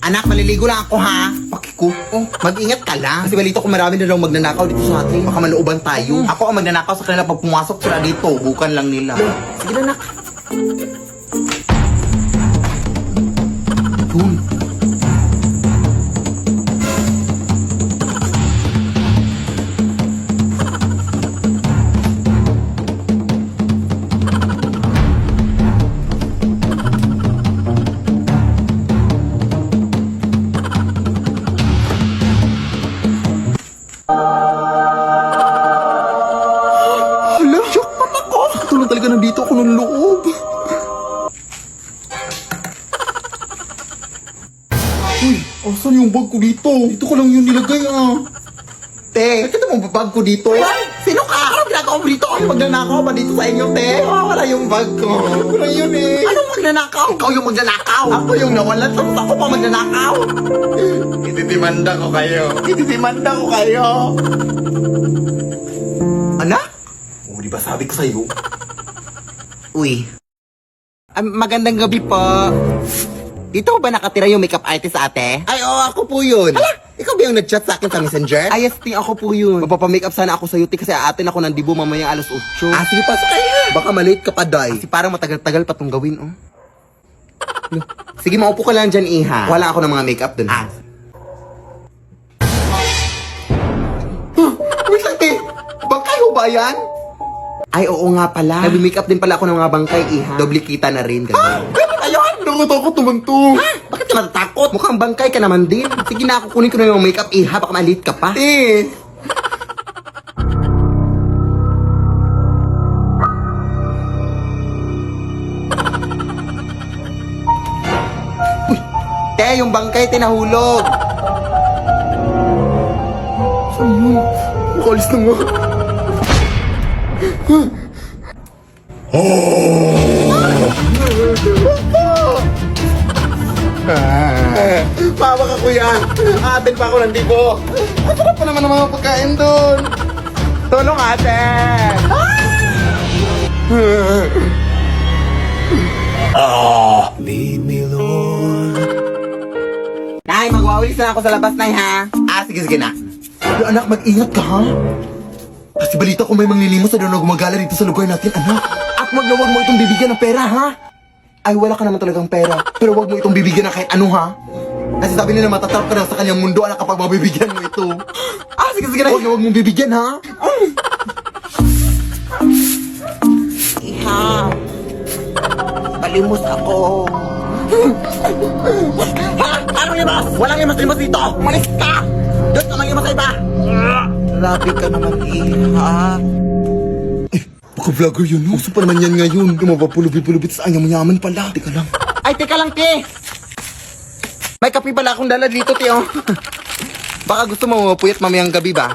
Anak, maliligo lang ako ha. Pakiko. Oh, mag-ingat ka lang. Kasi balito ko marami na daw magnanakaw dito sa atin. Baka malooban tayo. Ako ang magnanakaw sa kanila pag pumasok sila dito. Bukan lang nila. Sige na, anak. Yun. Hala, jackpot ako! Tulong talaga nandito ako ng loob. Uy, asan yung bag ko dito? Dito ko lang yun nilagay Te, nakita mo ba bag ko dito? Sino ka? Anong ginagawa mo dito? Ay, magnanakaw ba dito sa inyo, te? Wala yung bag ko. Wala yun Anong magnanakaw? Ikaw yung magnanakaw. Ako yung nawalan. Tapos ako pa magnanakaw. Ititimanda ko kayo. Ititimanda ko kayo. Anak? Oh, di ba sabi ko sa'yo? Uy. Magandang gabi po. Dito ba nakatira yung makeup artist, ate? Ay, oo, ako po yun. Hala, ikaw ba yung nag-chat sa akin sa messenger? Ay, yes, ako po yun. Mapapamakeup sana ako sa'yo, kasi aatin ako ng dibo mamayang alas 8. Sige, pasok kayo. Baka malate ka pa, day. Kasi parang matagal-tagal pa itong gawin, Sige, maupo ka lang dyan, iha. Wala ako ng mga makeup dun. Wait lang, te. Bangkay ho ba yan? Ay, oo nga pala. Nag-makeup din pala ako ng mga bangkay, iha. Doble kita na rin, ganun. Ayun! Nakutakot naman to. Ha? Bakit ka natatakot? Mukhang bangkay ka naman din. Sige na, kukunin ko na yung makeup, iha. Baka malit ka pa. Uy! Te, yung bangkay, tinahulog. Saan yun? Makalis na nga. Pawa ka, kuya. Atin pa ako ng dibo. Ang sarap pa naman ng mga pagkain doon. Tulong, ate. Lead me, Lord. Nay, magwawalis na ako sa labas, Nay, ha? Sige na. Pero anak, mag-ingat ka, ha? Kasi balita ko may manglilimos na doon na gumagala dito sa lugar natin, anak. At wag na wag mo itong bibigyan ng pera, ha? Ay, wala ka naman talagang pera. Pero wag mo itong bibigyan ng kahit ano, ha? Kasi sabi nila matatarap ka na sa kanyang mundo, anak, kapag mabibigyan mo ito. Sige na. Wag na wag mong bibigyan, ha? Iha. Palimos ako. Anong limas? Walang limas dito! Umalis ka! Doon ka mangimas sa iba! Grabe ka naman, iha. Baka vlogger yun, no? Gusto pa naman yan ngayon. Yung mapapulubit-pulubit sa anyaman-yaman pala. Teka lang. Ay, teka lang, te! May kape pala akong dala dito, te, Baka gusto mo mapuyat mamayang gabi ba?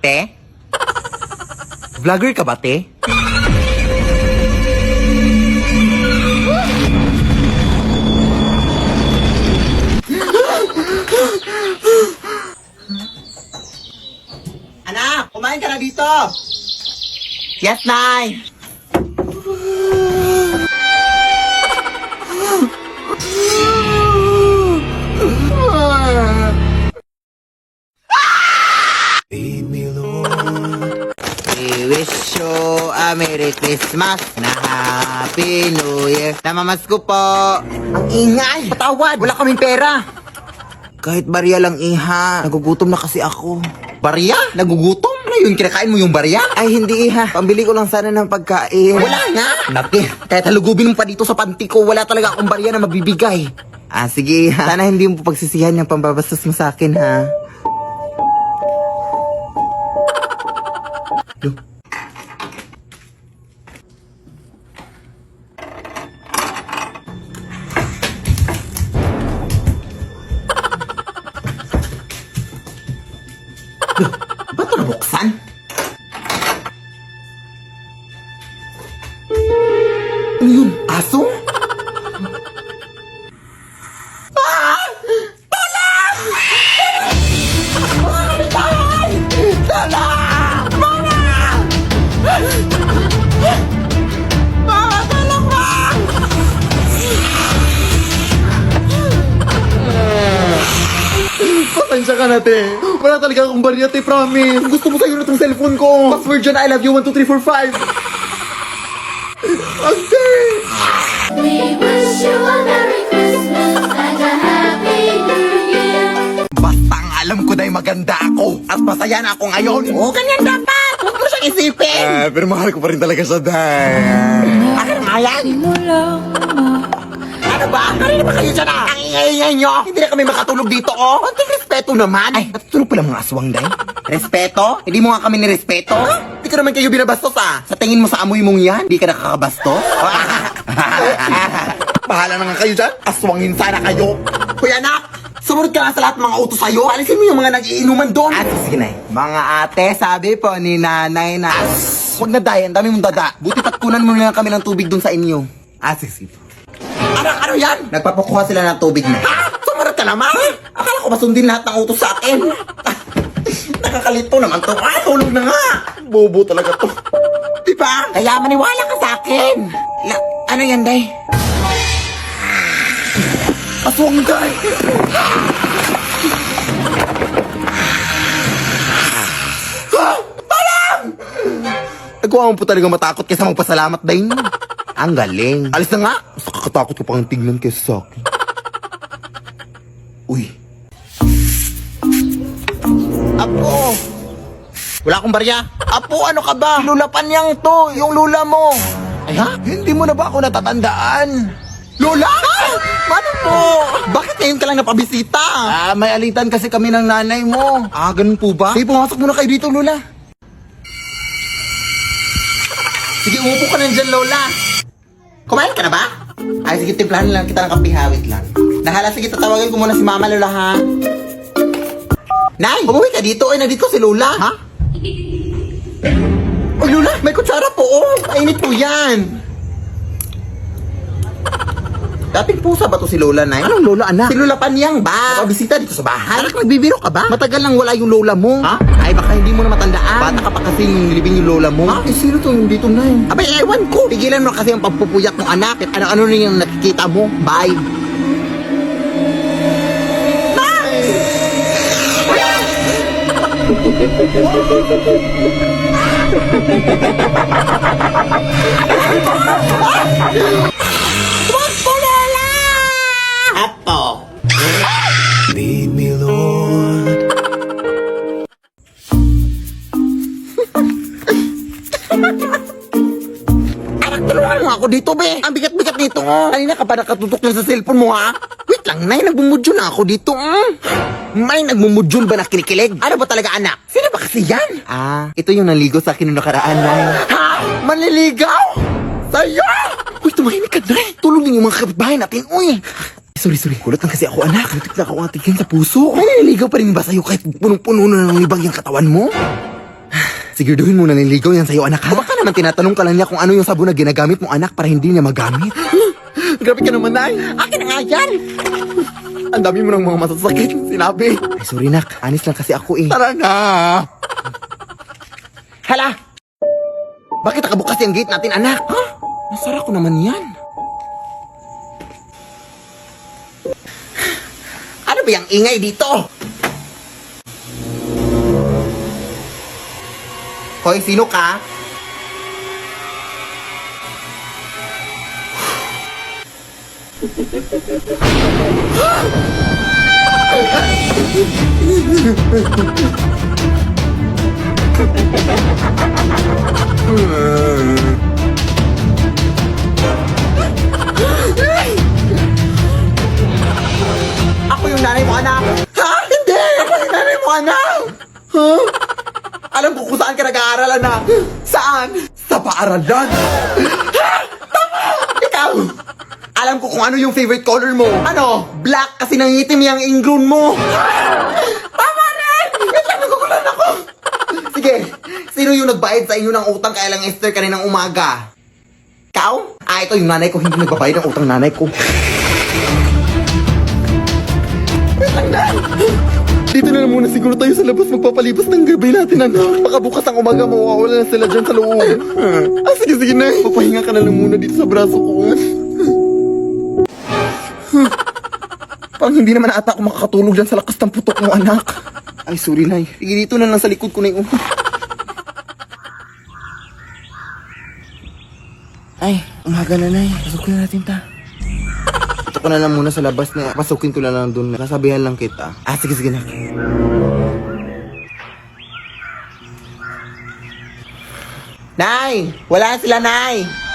Te? Vlogger ka ba, te? Anak, kumain ka na dito! Yes, Nay! Lead me, Lord. We wish you a Merry Christmas na Happy New Year. Namamas ko po. Ang ingay! Patawad! Wala kaming pera! Kahit barya lang, iha. Nagugutom na kasi ako. Barya? Nagugutom? Ano yun? Kinakain mo yung barya? Ay, hindi, iha. Pambili ko lang sana ng pagkain. Wala nga! Naki, kahit halugubin mo pa dito sa panty ko, wala talaga akong barya na mabibigay. Sige, iha. Sana hindi mo pagsisihan yung pambabastos mo sa akin, ha? Ba't ito nabuksan? Ano yun? Aso? Tolong! Tolong! Mama! Mama, tolong, Mama! ka na, te. Wala talaga akong barya, te, promise. Kung gusto mo sa'yo na itong cellphone ko. Password dyan, I love you, 1, 2, 3, 4, 5. Ante! We wish you a Merry Christmas and a Happy New Year. Bastang alam ko na'y maganda ako at masaya na ako ngayon. Oo, ganyan dapat. Huwag mo siyang isipin. Pero mahal ko pa rin talaga siya, day. Akin nga yan. Ano ba? Kanina ba kayo dyan Ang ingay-ingay nyo. Hindi na kami makatulog dito, oh. Konting respeto naman. Ay, natutulog pala mga aswang, day. Respeto? Hindi mo nga kami nirespeto? Hindi ko naman kayo binabastos, ah. Sa tingin mo sa amoy mong yan, hindi ka nakakabastos? Bahala na nga kayo dyan. Aswangin sana kayo. Kuya anak, sumunod ka nga sa lahat ng mga utos sa'yo. Alisin mo yung mga nag-iinuman doon. Sige na. Mga ate, sabi po ni nanay na... Huwag na dayan, dami mong dada. Buti patkunan mo na lang kami ng tubig doon sa inyo. Sige. Ano yan? Nagpapakuha sila ng tubig mo. Ha? Sumarap ka naman? Akala ko masundin lahat ng utos sa akin. Nakakalito naman to. Tulog na nga. Bobo talaga to. Diba? Kaya maniwala ka sa akin. Ano yan, day? Aswang, day. Parang! Nagawa mo po talaga matakot kaysa magpasalamat, day. Ang galing. Alis na nga. Mas nakakatakot ko pang tignan kaysa sa akin. Uy. Apo! Wala akong barya. Apo, ano ka ba? Lula Panyang to, yung lula mo. Ay ha? Hindi mo na ba ako natatandaan? Lola! Mano po? Bakit ngayon ka lang napabisita? May alitan kasi kami ng nanay mo. Ganun po ba? Sige, pumasok muna kayo dito, Lola. Sige, umupo ka na dyan, Lola. Kumain ka na ba? Ay, sige, timplahan lang kita ng kape, hawit lang. Nahala, sige, tatawagan ko muna si Mama, Lola, ha? Nay, umuwi ka dito. Ay, nandito si Lola. Ha? Ay, Lola, may kutsara po, oh. Mainit po yan. Dating pusa ba to si Lola, Nay? Anong Lola, anak? Si Lola Panyang ba? Napabisita dito sa bahay? Anak, nagbibiro ka ba? Matagal lang wala yung Lola mo. Ha? Ay, baka hindi mo na matandaan. Bata ka pa kasi yung nilibing yung Lola mo. Ha? Eh, sino to yung dito, Nay? Abay, ewan ko. Tigilan mo kasi ang pagpupuyak ng anak. At ano-ano na yung nakikita mo. Bye. Wag po, Lola! Apo! Lead me, Lord. Anak, tulungan mo ako dito, be. Ang bigat-bigat nito. Kanina ka pa nakatutok na sa cellphone mo, ha? Wait lang, Nay. Nagbumudyo na ako dito. May nagmumudyon ba na kinikilig? Ano ba talaga, anak? Sino ba kasi yan? Ito yung naligo sa akin noong nakaraan, Nay. Ha? Manliligaw? Sa'yo? Uy, tumahimik ka, Nay. Tulong din yung mga kapitbahay natin, uy. Sorry. Kulat lang kasi ako, anak. Natik na ako atigyan sa puso. May naliligaw pa rin ba sa'yo kahit punong-puno na ng libag yung katawan mo? Siguraduhin mo na naliligaw yan sa'yo, anak, ha? O baka naman tinatanong ka lang niya kung ano yung sabon na ginagamit mo, anak, para hindi niya magamit. Grabe ka naman, Nay. Akin na nga yan. Ang dami mo ng mga masasakit sinabi. Ay, sorry, nak. Anis lang kasi ako, eh. Tara na. Hala! Bakit nakabukas yung gate natin, anak? Ha? Nasara ko naman yan. Ano ba yung ingay dito? Hoy, sino ka? Ako yung nanay mo, anak. Ha? Hindi! Ako yung nanay mo, anak. Ha? Alam ko kung saan ka nag-aaral, anak. Saan? Sa paaralan. Ha? Tama! Ikaw! Alam ko kung ano yung favorite color mo. Ano? Black kasi nangitim yung ingrown mo. Tama rin! Wait lang, nagugulan ako. Sige, sino yung nagbayad sa inyo ng utang kaya lang Esther kaninang umaga? Ikaw? Ito yung nanay ko, hindi nagbabayad ng utang nanay ko. Wait lang, Nay. Dito na lang muna siguro tayo sa labas magpapalipas ng gabi natin, anak. Baka bukas ang umaga mawawala na sila dyan sa loob. Sige, Nay. Papahinga ka na lang muna dito sa braso ko. Parang hindi naman ata ako makakatulog dyan sa lakas ng putok mo, anak. Ay, sorry, Nay. Sige, dito na lang sa likod ko na yung... Ay, umaga na, Nay. Pasukin na natin ta. Ito ko na lang muna sa labas na pasukin ko na lang dun. Nasabihan lang kita. Ah, sige, sige na. Nay! Wala sila, Nay!